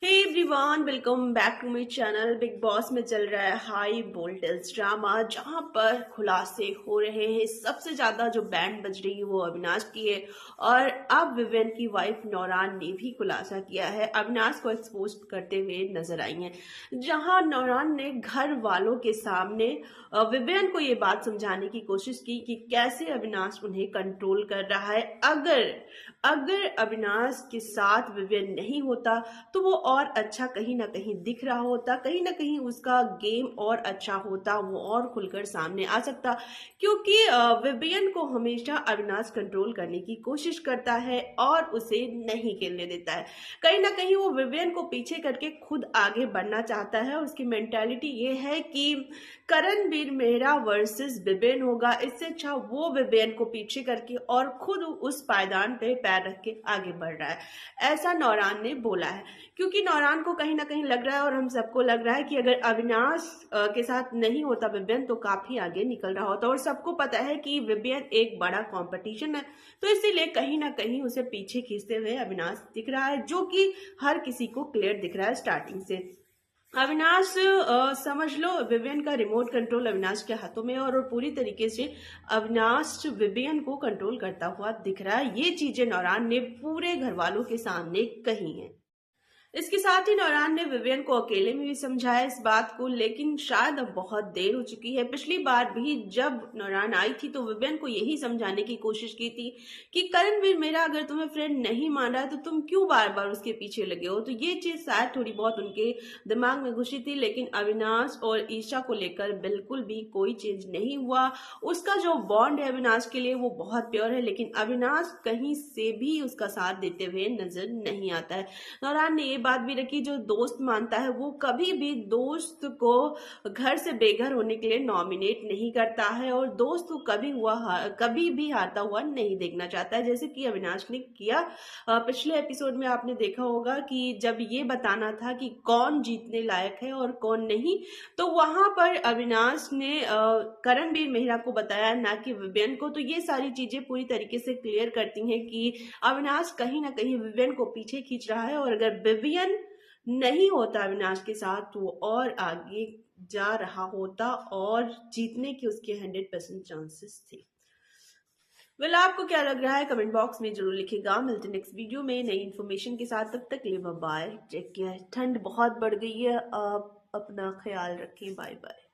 Hey everyone, welcome back to my channel. Bigg Boss में चल रहा है हाई वोल्टेज ड्रामा, जहां पर खुलासे हो रहे हैं। सबसे ज्यादा जो बैंड बज रही है वो अविनाश की है और अब विवेन की वाइफ नौरान ने भी खुलासा किया है, अविनाश को एक्सपोज करते हुए नजर आई हैं। जहां नौरान ने घर वालों के सामने विवेन को ये बात समझाने की कोशिश की कि कैसे अविनाश उन्हें कंट्रोल कर रहा है। अगर अगर अविनाश के साथ विवेन नहीं होता तो वो और अच्छा कहीं ना कहीं दिख रहा होता, कहीं ना कहीं उसका गेम और अच्छा होता, वो और खुलकर सामने आ सकता। क्योंकि विवियन को हमेशा अविनाश कंट्रोल करने की कोशिश करता है और उसे नहीं खेलने देता है। कहीं ना कहीं वो विवियन को पीछे करके खुद आगे बढ़ना चाहता है। उसकी मेंटालिटी ये है कि करणवीर मेहरा वर्सेस विवियन होगा, इससे अच्छा वो विवियन को पीछे करके और खुद उस पायदान पे पैर रख के आगे बढ़ रहा है, ऐसा नौरान ने बोला है। क्योंकि नौरान को कहीं ना कहीं लग रहा है और हम सबको लग रहा है कि अगर अविनाश के साथ नहीं होता विवियन तो काफी आगे निकल रहा होता। और सबको पता है कि विवियन एक बड़ा कंपटीशन है, तो इसीलिए कहीं ना कहीं उसे पीछे खींचते हुए अविनाश दिख रहा है, जो कि हर किसी को क्लियर दिख रहा है स्टार्टिंग से। अविनाश समझ लो विवियन का रिमोट कंट्रोल अविनाश के हाथों में है और पूरी तरीके से अविनाश विवियन को कंट्रोल करता हुआ दिख रहा है। ये चीजें नौरान ने पूरे घर वालों के सामने कही हैं। इसके साथ ही नौरान ने विवियन को अकेले में भी समझाया इस बात को, लेकिन शायद अब बहुत देर हो चुकी है। पिछली बार भी जब नौरान आई थी तो विवियन को यही समझाने की कोशिश की थी कि करणवीर मेरा अगर तुम्हें फ्रेंड नहीं मान रहा है तो तुम क्यों बार बार उसके पीछे लगे हो। तो ये चीज शायद थोड़ी बहुत उनके दिमाग में घुसी थी, लेकिन अविनाश और ईशा को लेकर बिल्कुल भी कोई चेंज नहीं हुआ। उसका जो बॉन्ड है अविनाश के लिए वो बहुत प्योर है, लेकिन अविनाश कहीं से भी उसका साथ देते हुए नजर नहीं आता है। नौरान ने ये बात भी रखी, जो दोस्त मानता है वो कभी भी दोस्त को घर से बेघर होने के लिए नॉमिनेट नहीं करता है और दोस्त को कभी भी हारता हुआ नहीं देखना चाहता है, जैसे कि अविनाश ने किया। पिछले एपिसोड में आपने देखा होगा कि जब ये बताना था कि कौन जीतने लायक है और कौन नहीं, तो वहां पर अविनाश ने करणवीर मेहरा को बताया, ना कि विवियन को। तो ये सारी चीजें पूरी तरीके से क्लियर करती हैं कि अविनाश कहीं ना कहीं विवियन को पीछे खींच रहा है और अगर विवियन नहीं होता अविनाश के साथ तो वो और आगे जा रहा होता और जीतने की उसके 100% चांसेस थे। वेल, आपको क्या लग रहा है कमेंट बॉक्स में जरूर लिखिएगा। मिलते नेक्स्ट वीडियो में नई इन्फॉर्मेशन के साथ, तब तक के लिए बाय। Take care. ठंड बहुत बढ़ गई है, आप अपना ख्याल रखें। Bye bye.